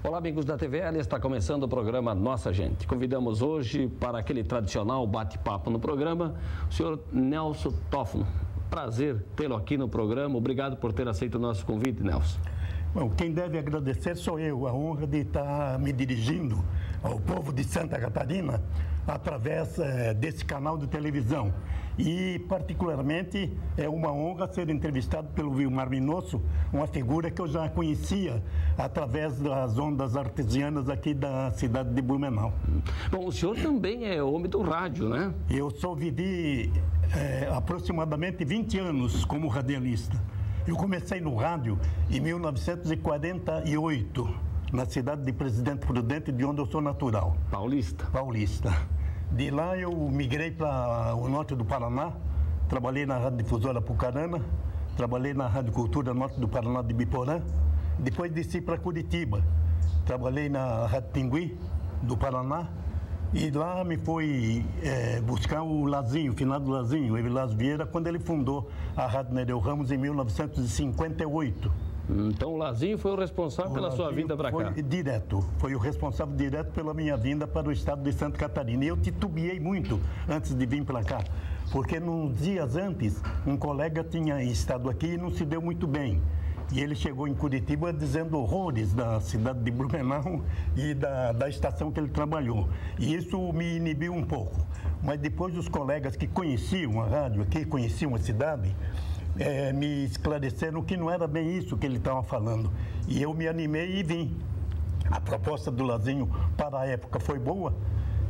Olá, amigos da TVL, está começando o programa Nossa Gente. Convidamos hoje para aquele tradicional bate-papo no programa o senhor Nelson Toffolo. Prazer tê-lo aqui no programa. Obrigado por ter aceito o nosso convite, Nelson. Bom, quem deve agradecer sou eu, a honra de estar me dirigindo ao povo de Santa Catarina através desse canal de televisão. E, particularmente, é uma honra ser entrevistado pelo Vilmar Minosso, uma figura que eu já conhecia através das ondas artesianas aqui da cidade de Blumenau. Bom, o senhor também é homem do rádio, né? Eu vivi aproximadamente 20 anos como radialista. Eu comecei no rádio em 1948, na cidade de Presidente Prudente, de onde eu sou natural. Paulista? Paulista. De lá eu migrei para o norte do Paraná, trabalhei na Rádio Difusora Apucarana, trabalhei na Rádio Cultura Norte do Paraná de Biporã, depois desci para Curitiba, trabalhei na Rádio Tingui do Paraná, e lá me foi buscar o Lazinho, o finado Lazinho, o Evilásio Vieira, quando ele fundou a Rádio Nereu Ramos em 1958. Então o Lazinho foi o responsável pela sua vinda para cá? Foi o responsável direto pela minha vinda para o estado de Santa Catarina. E eu titubeei muito antes de vir para cá, porque nos dias antes, um colega tinha estado aqui e não se deu muito bem. E ele chegou em Curitiba dizendo horrores da cidade de Blumenau e da estação que ele trabalhou. E isso me inibiu um pouco. Mas depois os colegas que conheciam a rádio aqui, conheciam a cidade, me esclareceram que não era bem isso que ele estava falando. E eu me animei e vim. A proposta do Lazinho para a época foi boa.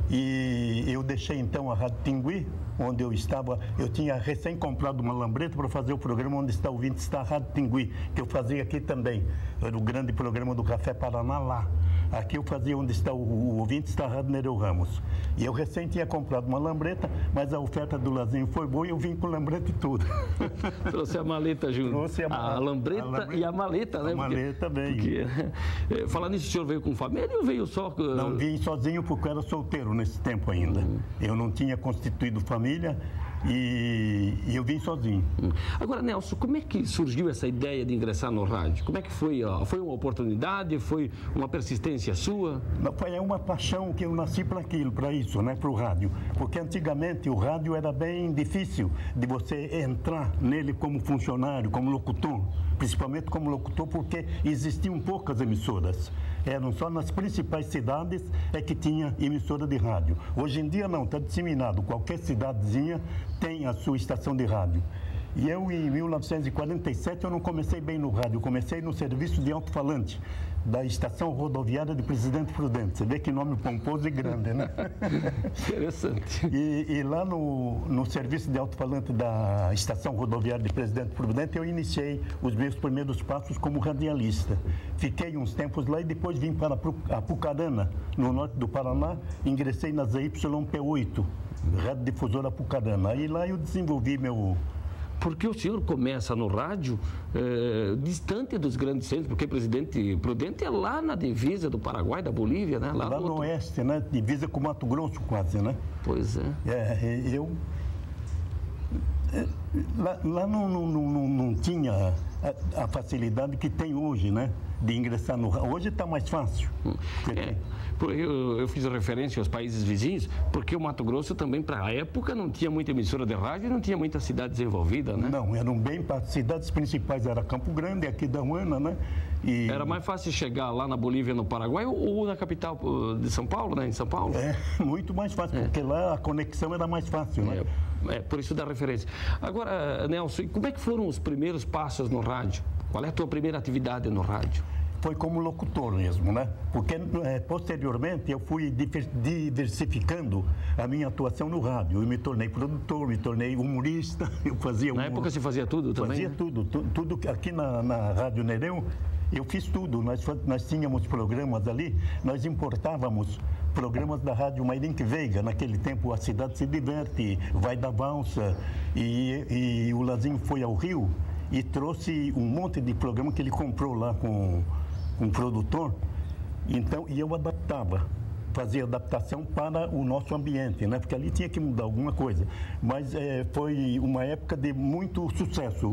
E eu deixei então a Rádio Tingui, onde eu estava. Eu tinha recém comprado uma lambreta para fazer o programa Onde Está o Ouvinte, está a Rádio Tingui, que eu fazia aqui também. Era o grande programa do Café Paraná lá. Aqui eu fazia Onde Está o Ouvinte, está a Rádio Nereu Ramos. E eu recém tinha comprado uma lambreta, mas a oferta do Lazinho foi boa e eu vim com lambreta e tudo. Trouxe a maleta junto. Trouxe a lambreta e a maleta, né? A maleta veio. Falando nisso, o senhor veio com família ou veio só? Não, vim sozinho porque eu era solteiro nesse tempo ainda. Eu não tinha constituído família e eu vim sozinho. Agora, Nelson, como é que surgiu essa ideia de ingressar no rádio? Como é que foi? Foi uma oportunidade? Foi uma persistência sua? Não, foi uma paixão que eu nasci para aquilo, para isso, né, para o rádio. Porque antigamente o rádio era bem difícil de você entrar nele como funcionário, como locutor. Principalmente como locutor porque existiam poucas emissoras. Eram só nas principais cidades que tinha emissora de rádio. Hoje em dia não, está disseminado. Qualquer cidadezinha tem a sua estação de rádio. E eu, em 1947, eu não comecei bem no rádio, eu comecei no serviço de alto-falante da Estação Rodoviária de Presidente Prudente. Você vê que nome pomposo e grande, né? Interessante. E lá no serviço de alto-falante da Estação Rodoviária de Presidente Prudente, eu iniciei os meus primeiros passos como radialista. Fiquei uns tempos lá e depois vim para Apucarana, no norte do Paraná, ingressei na ZYP8, Rádio Difusora Apucarana. Aí lá eu desenvolvi meu... Porque o senhor começa no rádio distante dos grandes centros, porque Presidente Prudente é lá na divisa do Paraguai, da Bolívia, né? Lá no oeste, né? Divisa com Mato Grosso quase, né? Pois é. Lá não tinha a facilidade que tem hoje, né? De ingressar no rádio. Hoje está mais fácil. Eu fiz referência aos países vizinhos, porque o Mato Grosso também, para a época, não tinha muita emissora de rádio e não tinha muita cidade desenvolvida, né? Não, eram bem para cidades principais, era Campo Grande, aqui da Huana, né? E... Era mais fácil chegar lá na Bolívia, no Paraguai, ou na capital de São Paulo, né? Em São Paulo? Muito mais fácil, porque lá a conexão era mais fácil, né? Por isso dá referência. Agora, Nelson, como é que foram os primeiros passos no rádio? Qual é a tua primeira atividade no rádio? Foi como locutor mesmo, né? Porque posteriormente eu fui diversificando a minha atuação no rádio. Eu me tornei produtor, me tornei humorista, eu fazia... Na época você fazia tudo também? Fazia, né? Tudo aqui na Rádio Nereu, eu fiz tudo. Nós tínhamos programas ali, nós importávamos programas da Rádio Mairink Veiga, naquele tempo A Cidade Se Diverte, Vai da Valsa, e o Lazinho foi ao Rio e trouxe um monte de programa que ele comprou lá com um produtor, então, e eu adaptava, fazia adaptação para o nosso ambiente, né? Porque ali tinha que mudar alguma coisa. Mas foi uma época de muito sucesso.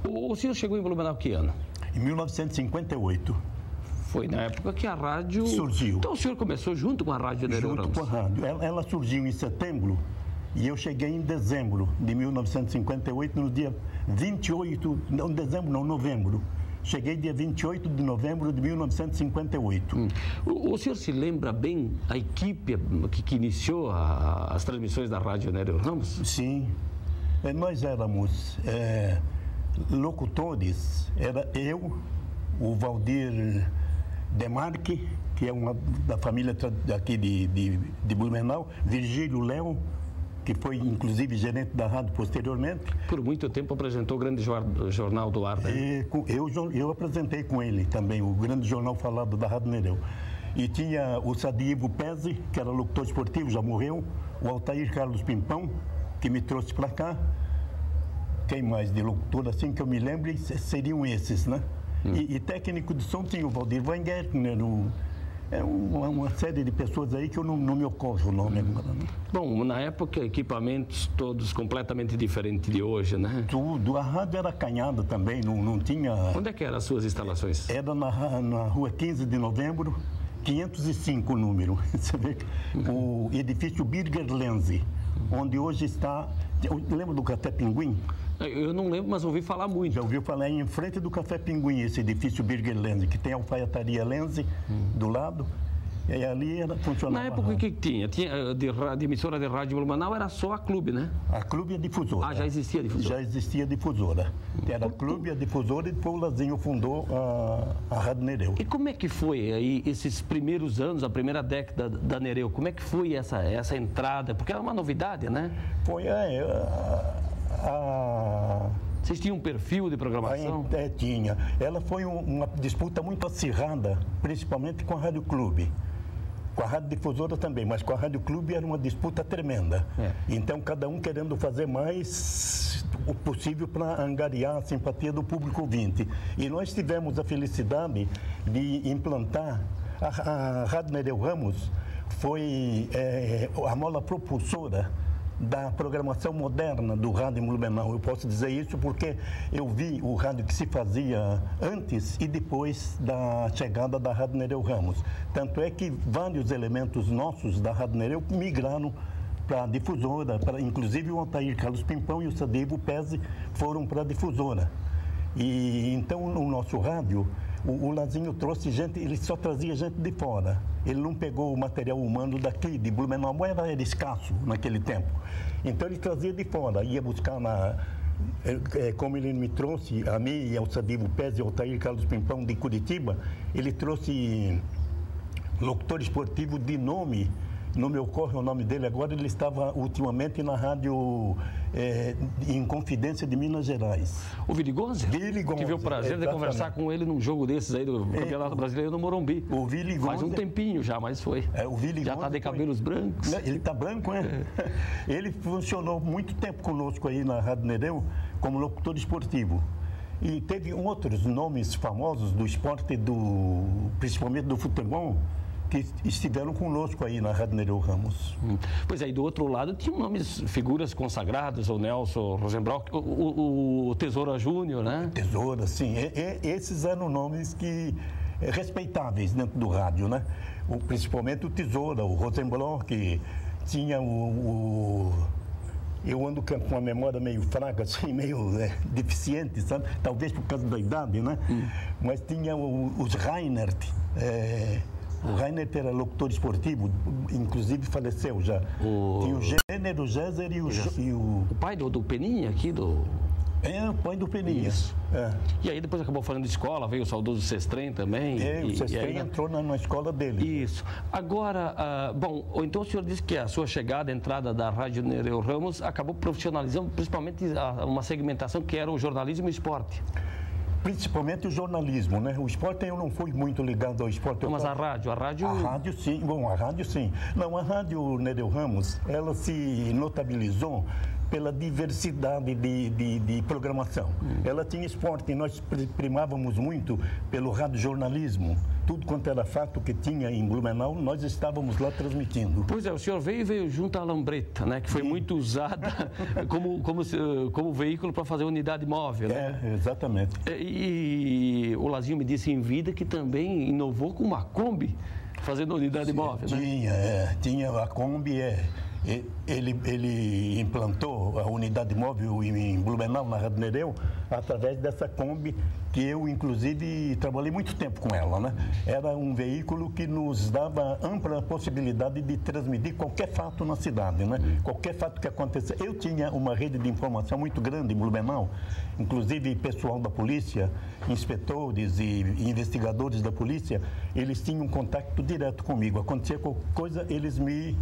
O senhor chegou em Blumenau que ano? Em 1958. Foi na época que a rádio... surgiu. Então o senhor começou junto com a rádio Nereu Ramos? Junto com a rádio. Ela surgiu em setembro e eu cheguei em dezembro de 1958, no dia 28... Não, dezembro não, novembro. Cheguei dia 28 de novembro de 1958. O senhor se lembra bem a equipe que iniciou as transmissões da rádio Nereu Ramos? Sim. Nós éramos locutores. Era eu, o Valdir Demarque, que é uma da família aqui de Blumenau, Virgílio Léo, que foi inclusive gerente da rádio posteriormente. Por muito tempo apresentou o grande jornal do ar, né? Eu apresentei com ele também o grande jornal falado da Rádio Nereu. E tinha o Sadivo Pezzi, que era locutor esportivo, já morreu, o Altair Carlos Pimpão, que me trouxe para cá. Quem mais de locutor, assim que eu me lembro, seriam esses, né? E técnico de som tinha o Valdir Weingärtner, uma série de pessoas aí que eu não me ocorre o nome agora, né? Bom, na época, equipamentos todos completamente diferentes de hoje, né? Tudo. A rádio era acanhada também, não tinha... Onde é que eram as suas instalações? Era na rua 15 de novembro, 505 o número. Você vê o edifício Birger Lenze, onde hoje está... Lembra do Café Pinguim? Eu não lembro, mas ouvi falar muito. Já ouviu falar em frente do Café Pinguim, esse edifício Birger Lenze, que tem a alfaiataria Lenze do lado. E ali funcionava. Na época, o que tinha? Tinha de emissora de rádio Blumenau, era só a Clube, né? A Clube e a Difusora. Ah, já existia a Difusora? Já existia a Difusora. Era a Clube, a Difusora, e depois o Lazinho fundou a Rádio Nereu. E como é que foi aí esses primeiros anos, a primeira década da Nereu? Como é que foi essa entrada? Porque era uma novidade, né? Foi Vocês tinham um perfil de programação? Tinha. Ela foi uma disputa muito acirrada, principalmente com a Rádio Clube. Com a Rádio Difusora também, mas com a Rádio Clube era uma disputa tremenda. Então, cada um querendo fazer mais o possível para angariar a simpatia do público ouvinte. E nós tivemos a felicidade de implantar a Rádio Nereu Ramos, foi a mola propulsora da programação moderna do rádio em Blumenau. Eu posso dizer isso porque eu vi o rádio que se fazia antes e depois da chegada da Rádio Nereu Ramos. Tanto é que vários elementos nossos da Rádio Nereu migraram para a Difusora, inclusive o Altair Carlos Pimpão e o Sadivo Pezzi foram para a Difusora. E então o nosso rádio, o Lazinho trouxe gente, ele só trazia gente de fora. Ele não pegou o material humano daqui, de Blumenau, era escasso naquele tempo. Então ele trazia de fora, ia buscar como ele me trouxe, a mim e ao Sadivo Pezzi e ao Altair Carlos Pimpão de Curitiba, ele trouxe locutor esportivo de nome, não me ocorre o nome dele agora, ele estava ultimamente na rádio em Confidência de Minas Gerais. O Vili Gonze? Vili Gonze. Tive o prazer de conversar com ele num jogo desses aí do Campeonato Brasileiro no Morumbi. O Vili Gonze. Faz um tempinho já, mas foi. O Vili já está de cabelos brancos. Ele está branco, né? Ele funcionou muito tempo conosco aí na Rádio Nereu como locutor esportivo. E teve outros nomes famosos do esporte, principalmente do futebol, que estiveram conosco aí na Rádio Nereu Ramos. Pois é, e do outro lado tinham nomes, figuras consagradas, o Nelson Rosenbrock, o Tesoura Júnior, né? Tesoura, sim. Esses eram nomes respeitáveis dentro do rádio, né? Principalmente o Tesoura, o Rosenbrock, tinha eu ando com a memória meio fraca, assim, meio deficiente, sabe? Talvez por causa da idade, né? Mas tinha os Reinert, o Reinert era locutor esportivo, inclusive faleceu já. Tinha o Gênero, o Géser e o... O pai do Peninha aqui, do... o pai do Peninha. Isso. E aí depois acabou falando de escola, veio o saudoso Sestrem também. O Sestrem entrou na escola dele. Isso. Agora, então o senhor disse que a sua chegada, a entrada da Rádio Nereu Ramos acabou profissionalizando principalmente uma segmentação que era o jornalismo e o esporte. Principalmente o jornalismo, né? O esporte eu não fui muito ligado ao esporte. Mas a rádio? A rádio sim, a rádio sim. Não, a Rádio Nereu Ramos, ela se notabilizou pela diversidade de programação. Ela tinha esporte, nós primávamos muito pelo radiojornalismo. Tudo quanto era fato que tinha em Blumenau, nós estávamos lá transmitindo. Pois é, o senhor veio junto à lambreta, né, que foi muito usada como veículo para fazer unidade móvel. Né? É, exatamente. E o Lazinho me disse em vida que também inovou com uma Kombi, fazendo unidade móvel. Tinha a Kombi, Ele implantou a unidade móvel em Blumenau, na Rádio Nereu, através dessa Kombi, que eu, inclusive, trabalhei muito tempo com ela, né? Era um veículo que nos dava ampla possibilidade de transmitir qualquer fato na cidade, né? Qualquer fato que acontecesse. Eu tinha uma rede de informação muito grande em Blumenau, inclusive pessoal da polícia, inspetores e investigadores da polícia, eles tinham contato direto comigo. Acontecia qualquer coisa, eles me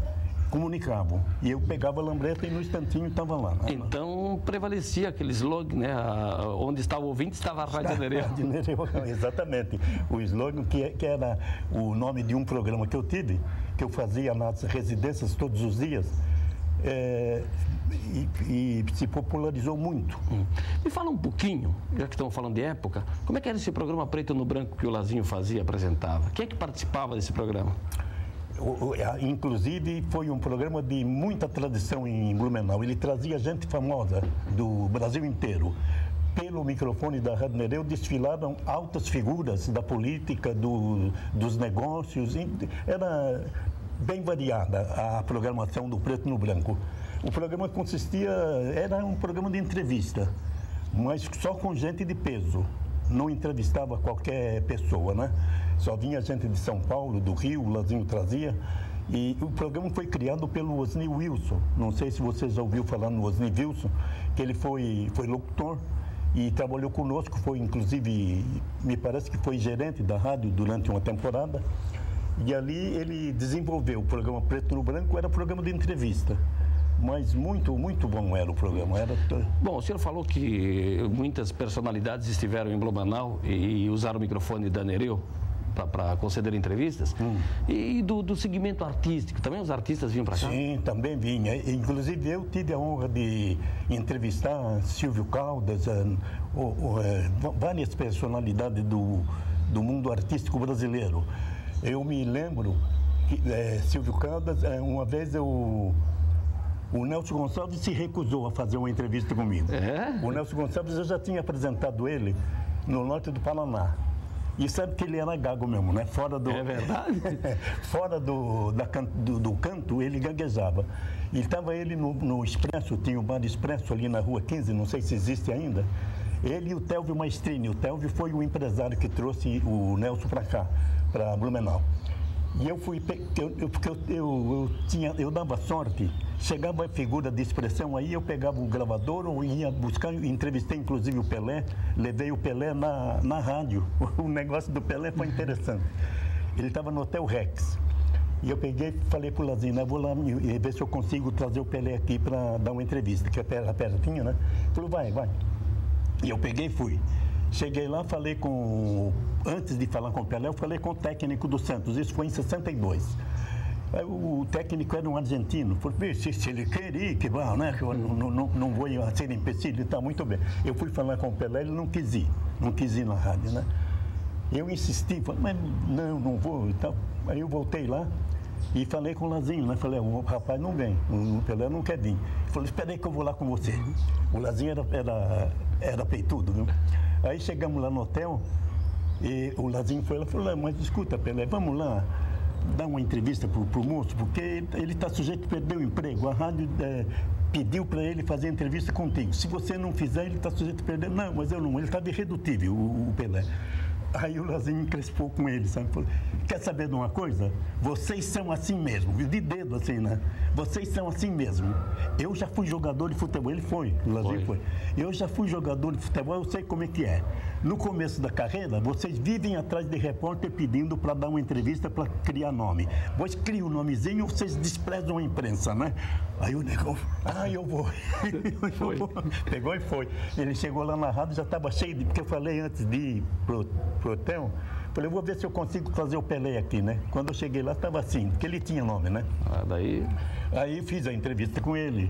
comunicavam. E eu pegava a lambreta e no instantinho estava lá. Né? Então prevalecia aquele slogan, né? Onde estava o ouvinte estava a Rádio Nereu. Exatamente. O slogan que era o nome de um programa que eu tive, que eu fazia nas residências todos os dias. E se popularizou muito. Me fala um pouquinho, já que estamos falando de época, como é que era esse programa Preto no Branco que o Lazinho fazia, apresentava? Quem é que participava desse programa? Inclusive, foi um programa de muita tradição em Blumenau. Ele trazia gente famosa do Brasil inteiro. Pelo microfone da Rádio Nereu desfilaram altas figuras da política, dos negócios. Era bem variada a programação do Preto no Branco. O programa era um programa de entrevista, mas só com gente de peso. Não entrevistava qualquer pessoa, né? Só vinha gente de São Paulo, do Rio, o Lazinho trazia. E o programa foi criado pelo Osni Wilson. Não sei se você já ouviu falar no Osni Wilson, que ele foi locutor e trabalhou conosco, foi inclusive, me parece que foi gerente da rádio durante uma temporada. E ali ele desenvolveu o programa Preto no Branco, era programa de entrevista. Mas muito, muito bom era o programa. Bom, o senhor falou que muitas personalidades estiveram em Blumenau e usaram o microfone da Nereu para conceder entrevistas. E do segmento artístico, também os artistas vinham para cá? Sim, também vinha. Inclusive eu tive a honra de entrevistar Silvio Caldas, várias personalidades do mundo artístico brasileiro. Eu me lembro que Silvio Caldas, uma vez o Nelson Gonçalves se recusou a fazer uma entrevista comigo. O Nelson Gonçalves, eu já tinha apresentado ele no norte do Paraná. E sabe que ele era gago mesmo, né? É verdade? Fora do canto, ele gaguejava. E estava ele no Expresso, tinha o Bar Expresso ali na Rua 15, não sei se existe ainda. Ele e o Télvio Maestrini. O Télvio foi o empresário que trouxe o Nelson para cá, para Blumenau. E eu fui, porque eu dava sorte, chegava a figura de expressão, aí eu pegava o gravador, ou ia buscar, entrevistei inclusive o Pelé, levei o Pelé na rádio. O negócio do Pelé foi interessante. Ele estava no Hotel Rex. E eu peguei e falei para o Lazinho, né, vou lá ver se eu consigo trazer o Pelé aqui para dar uma entrevista, que era pertinho, né? Ele falou, vai. E eu peguei e fui. Cheguei lá, antes de falar com o Pelé, eu falei com o técnico do Santos, isso foi em 62. Aí, o técnico era um argentino, falei, se ele quer ir, que bom, né? Que eu não vou ser empecilho, está muito bem. Eu fui falar com o Pelé, ele não quis ir na rádio, né? Eu insisti, falei, mas não vou e tal. Aí eu voltei lá e falei com o Lazinho, né? Falei, o rapaz não vem, o Pelé não quer vir. Ele falou, espera aí que eu vou lá com você. O Lazinho era peitudo, viu? Aí chegamos lá no hotel e o Lazinho foi lá e falou, mas escuta, Pelé, vamos lá dar uma entrevista pro moço, porque ele está sujeito a perder o emprego. A rádio pediu para ele fazer entrevista contigo. Se você não fizer, ele está sujeito a perder. Não, mas eu não, ele está irredutível, o Pelé. Aí o Lazinho encrespou com ele, sabe? Falou, quer saber de uma coisa? Vocês são assim mesmo, de dedo assim, né? Vocês são assim mesmo. Eu já fui jogador de futebol, o Lazinho foi. Eu já fui jogador de futebol, eu sei como é que é. No começo da carreira, vocês vivem atrás de repórter pedindo para dar uma entrevista para criar nome. Vocês criam o nomezinho, vocês desprezam a imprensa, né? Aí o negócio, eu vou. Pegou e foi. Ele chegou lá na rádio, já estava cheio porque eu falei antes de ir pro hotel, falei, eu vou ver se eu consigo trazer o Pelé aqui, né? Quando eu cheguei lá, estava assim, porque ele tinha nome, né? Daí... Aí fiz a entrevista com ele.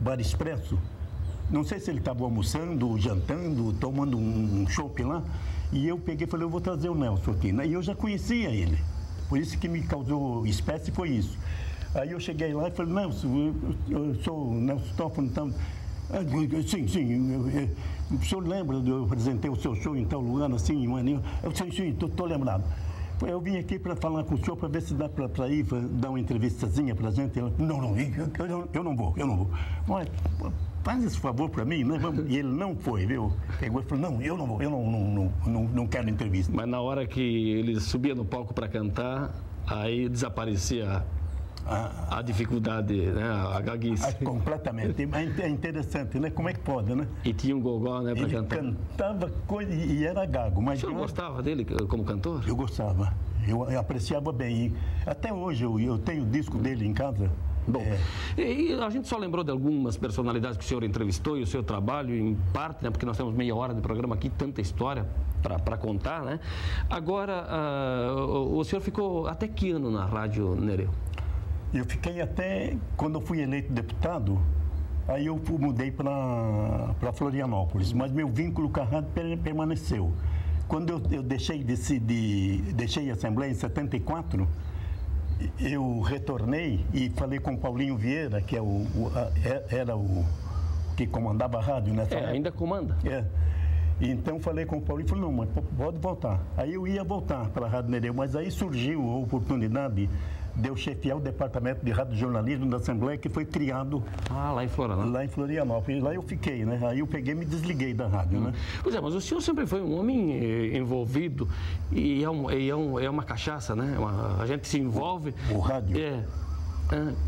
Bar Expresso. Não sei se ele estava almoçando, jantando, tomando um chopp lá. E eu peguei e falei, eu vou trazer o Nelson aqui. E eu já conhecia ele. Por isso que me causou espécie foi isso. Aí eu cheguei lá e falei, Nelson, eu sou o Nelson Toffoli, então... Sim, o senhor lembra de eu apresentei o seu show em tal lugar, assim, sim, estou lembrado. Eu vim aqui para falar com o senhor para ver se dá para ir dar uma entrevistazinha para a gente. Não, eu não vou. Mas, faz esse favor para mim, né? E ele não foi, viu? Pegou e falou, não, eu não vou, eu não quero entrevista. Mas na hora que ele subia no palco para cantar, aí desaparecia a dificuldade, né? A gaguice. Completamente. É interessante, né? Como é que pode, né? E tinha um gogó, né, para cantar. Ele cantava coisa e era gago. Mas o senhor gostava dele como cantor? Eu gostava. Eu apreciava bem. E até hoje eu tenho o disco dele em casa. Bom, e a gente só lembrou de algumas personalidades que o senhor entrevistou e o seu trabalho, em parte, né, porque nós temos meia hora de programa aqui, tanta história para contar, né? Agora, o senhor ficou até que ano na Rádio Nereu? Eu fiquei até, quando eu fui eleito deputado, aí eu mudei para Florianópolis, mas meu vínculo com a rádio permaneceu. Quando eu deixei a Assembleia em 74, eu retornei e falei com o Paulinho Vieira, que era o que comandava a rádio nessa época. Ainda comanda. Então falei com o Paulinho e falei, não, mas pode voltar. Aí eu ia voltar para a Rádio Nereu, mas aí surgiu a oportunidade de eu chefiar o departamento de radiojornalismo da Assembleia, que foi criado lá em Florianópolis. Lá em Florianópolis. Lá eu fiquei, né? Aí eu peguei e me desliguei da rádio, né? Pois é, mas o senhor sempre foi um homem envolvido e é uma cachaça, né? A gente se envolve... O rádio?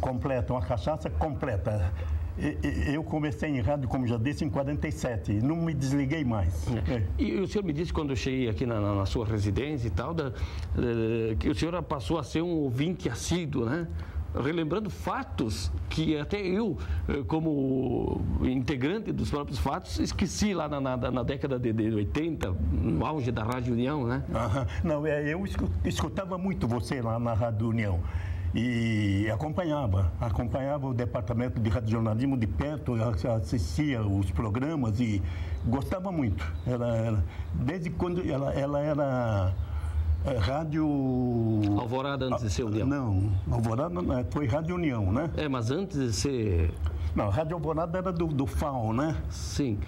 Completa, uma cachaça completa. Eu comecei em rádio, como já disse, em 47. Não me desliguei mais. E o senhor me disse, quando eu cheguei aqui na sua residência e tal, que o senhor passou a ser um ouvinte assíduo, né? Relembrando fatos que até eu, como integrante dos próprios fatos, esqueci lá na década de 80, no auge da Rádio União, né? Não, eu escutava muito você lá na Rádio União. E acompanhava o departamento de radiojornalismo de perto, assistia os programas e gostava muito. Desde quando ela era rádio... Alvorada antes de ser União? Não, Alvorada foi Rádio União, né? Mas antes de ser... Não, a Rádio Alvorada era do FAO, né? Sim.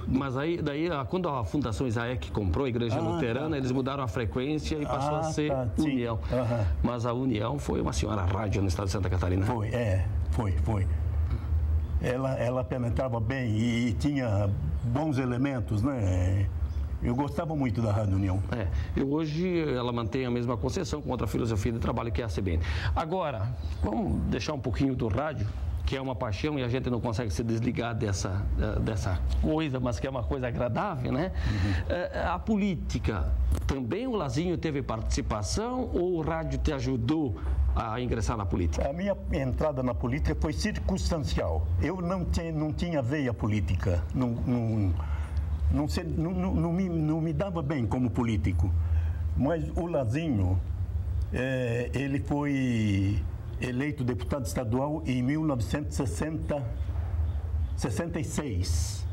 Mas daí, quando a Fundação Isaac comprou a Igreja Luterana, eles mudaram a frequência e passou a ser União. Mas a União foi uma senhora rádio no estado de Santa Catarina. Foi. Ela penetrava bem e tinha bons elementos, né? Eu gostava muito da Rádio União. E hoje ela mantém a mesma concessão com outra filosofia de trabalho que é a CBN. Agora, vamos deixar um pouquinho do rádio, que é uma paixão e a gente não consegue se desligar dessa coisa, mas que é uma coisa agradável, né? A política, também o Lazinho teve participação ou o rádio te ajudou a ingressar na política? A minha entrada na política foi circunstancial. Eu não tinha veia política, não me dava bem como político. Mas o Lazinho, ele foi eleito deputado estadual em 1966.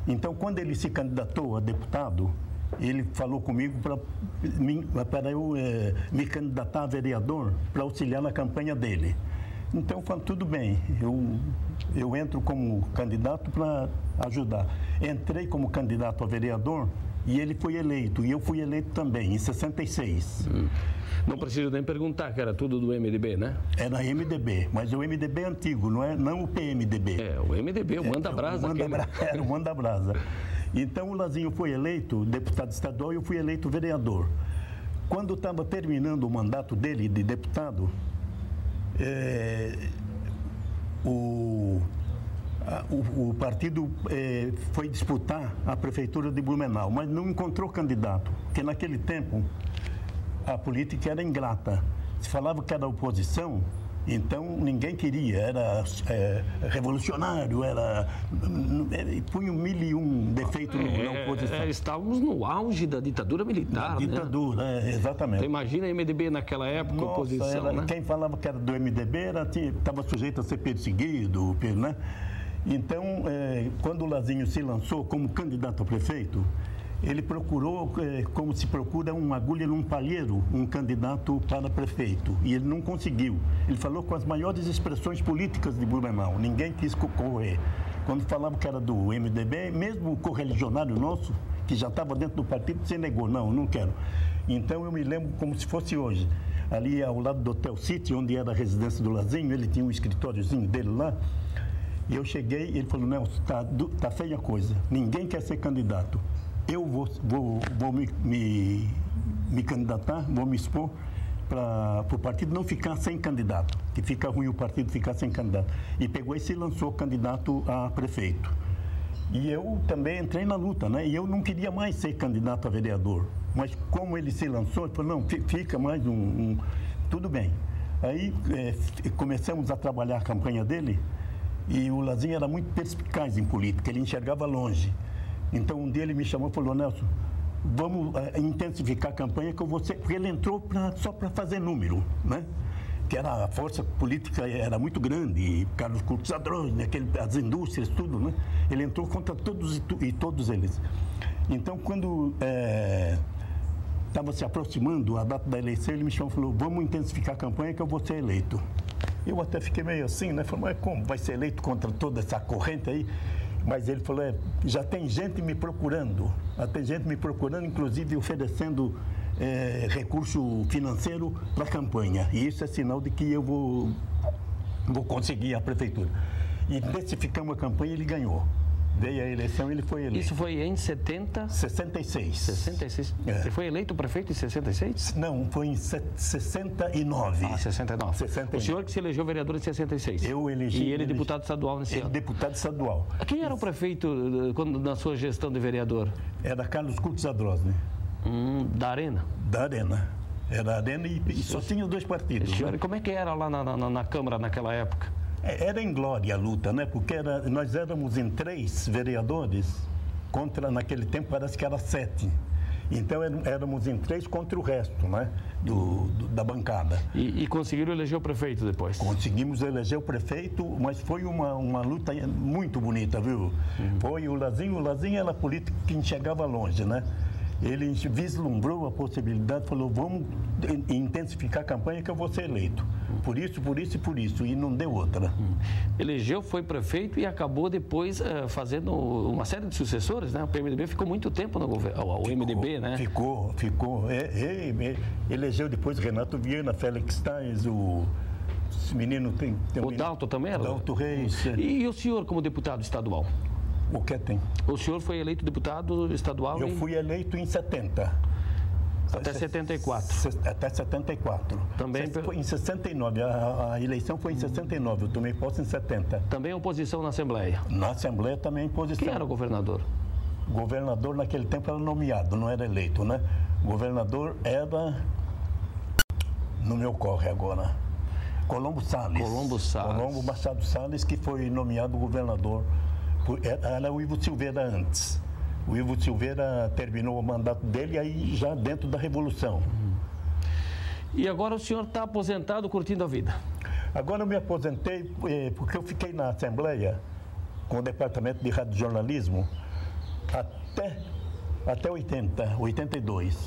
Então, quando ele se candidatou a deputado, ele falou comigo para eu me candidatar a vereador para auxiliar na campanha dele. Então, eu falei, tudo bem, eu entro como candidato para ajudar. Entrei como candidato a vereador e ele foi eleito, e eu fui eleito também, em 66. Não preciso nem perguntar, que era tudo do MDB, né? Era MDB, mas o MDB antigo, não o PMDB. O MDB, o Manda Brasa. Era o Manda Brasa. Então, o Lazinho foi eleito deputado estadual e eu fui eleito vereador. Quando estava terminando o mandato dele de deputado, o partido foi disputar a prefeitura de Blumenau, mas não encontrou candidato, porque naquele tempo a política era ingrata. Se falava que era oposição, então ninguém queria, era revolucionário, punha 1001 defeitos na oposição. Estávamos no auge da ditadura militar, né? Exatamente. Então, imagina a MDB naquela época, oposição, né? Quem falava que era do MDB estava sujeito a ser perseguido, né? Então, quando o Lazinho se lançou como candidato a prefeito, ele procurou, como se procura uma agulha num palheiro, um candidato para prefeito. E ele não conseguiu. Ele falou com as maiores expressões políticas de Blumenau. Ninguém quis correr. Quando falava que era do MDB, mesmo o correligionário nosso, que já estava dentro do partido, se negou. Não quero. Então, eu me lembro como se fosse hoje. Ali ao lado do Hotel City, onde era a residência do Lazinho, ele tinha um escritóriozinho dele lá. E eu cheguei e ele falou, Nelson, tá feia a coisa. Ninguém quer ser candidato. Eu vou me candidatar, vou me expor para o partido não ficar sem candidato, que fica ruim o partido ficar sem candidato. E pegou e se lançou candidato a prefeito. E eu também entrei na luta, né? E eu não queria mais ser candidato a vereador. Mas como ele se lançou, ele falou, não, fica mais tudo bem. Aí começamos a trabalhar a campanha dele e o Lazinho era muito perspicaz em política, ele enxergava longe. Então, um dia ele me chamou e falou, Nelson, vamos intensificar a campanha que eu vou ser... Porque ele entrou só para fazer número, né? Que a força política era muito grande, e Carlos Curtis Adrone, as indústrias, tudo, né? Ele entrou contra todos e todos eles. Então, quando estava se aproximando a data da eleição, ele me chamou e falou, vamos intensificar a campanha que eu vou ser eleito. Eu até fiquei meio assim, né? Falei, mas como vai ser eleito contra toda essa corrente aí? Mas ele falou, já tem gente me procurando, inclusive oferecendo recurso financeiro para a campanha. E isso é sinal de que eu vou conseguir a prefeitura. E intensificamos a campanha e ele ganhou. Veio a eleição e ele foi eleito. Isso foi em 66. 66. Você foi eleito prefeito em 66? Não, foi em 69. Ah, 69. O senhor que se elegeu vereador em 66. Eu elegi. E ele deputado estadual nesse ano. Deputado estadual. Quem era o prefeito na sua gestão de vereador? Era Carlos Curtis Adrone. Da Arena? Da Arena. Era a Arena e só tinha os dois partidos. Senhor, como é que era lá na Câmara naquela época? Era em glória a luta, né? Porque nós éramos em 3 vereadores, naquele tempo parece que era 7. Então éramos em 3 contra o resto, né? Da bancada. E conseguiram eleger o prefeito depois? Conseguimos eleger o prefeito, mas foi uma luta muito bonita, viu? Foi o Lazinho era político que enxergava longe, né? Ele vislumbrou a possibilidade, falou, vamos intensificar a campanha que eu vou ser eleito. Por isso, e não deu outra. Elegeu, foi prefeito e acabou depois fazendo uma série de sucessores, né? O PMDB ficou muito tempo no governo, o MDB, né? Ficou. Elegeu depois Renato Viana, Félix Tais, esse menino tem o Dalto também era? Dalto Reis. E o senhor como deputado estadual? O que tem? O senhor foi eleito deputado estadual? Eu fui eleito em 70. Até 74. Até 74. Também foi em 69. A eleição foi em 69. Eu tomei posse em 70. Também oposição na Assembleia? Na Assembleia também oposição. Quem era o governador? O governador naquele tempo era nomeado, não era eleito, né? O governador era... Não me ocorre agora. Colombo Salles. Colombo Machado Salles, que foi nomeado governador. Era o Ivo Silveira antes. O Ivo Silveira terminou o mandato dele aí já dentro da Revolução. E agora o senhor está aposentado, curtindo a vida? Agora eu me aposentei porque eu fiquei na Assembleia com o Departamento de Radiojornalismo até 82.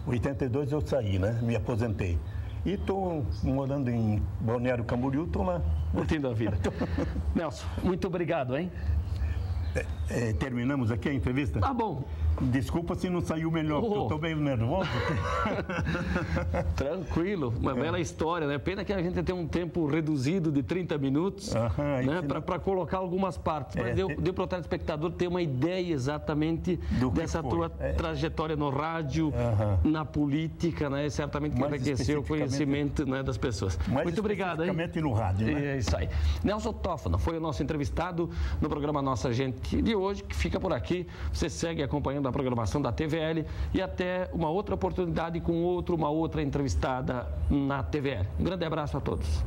82 eu saí, né? Me aposentei. E estou morando em Balneário Camboriú, estou lá. Curtindo a vida. Nelson, muito obrigado, hein? Terminamos aqui a entrevista? Tá bom. Desculpa se não saiu melhor, porque eu estou meio nervoso. Tranquilo, uma bela história, né? Pena que a gente tem um tempo reduzido de 30 minutos, né? Para colocar algumas partes. Mas deu para o telespectador ter uma ideia exatamente dessa tua trajetória no rádio, na política, né? Certamente que enriqueceu o conhecimento, né, das pessoas. Muito obrigado, hein? No rádio, né? É isso aí. Nelson Toffano foi o nosso entrevistado no programa Nossa Gente de hoje, que fica por aqui. Você segue acompanhando a programação da TVL e até uma outra oportunidade com uma outra entrevistada na TVL. Um grande abraço a todos.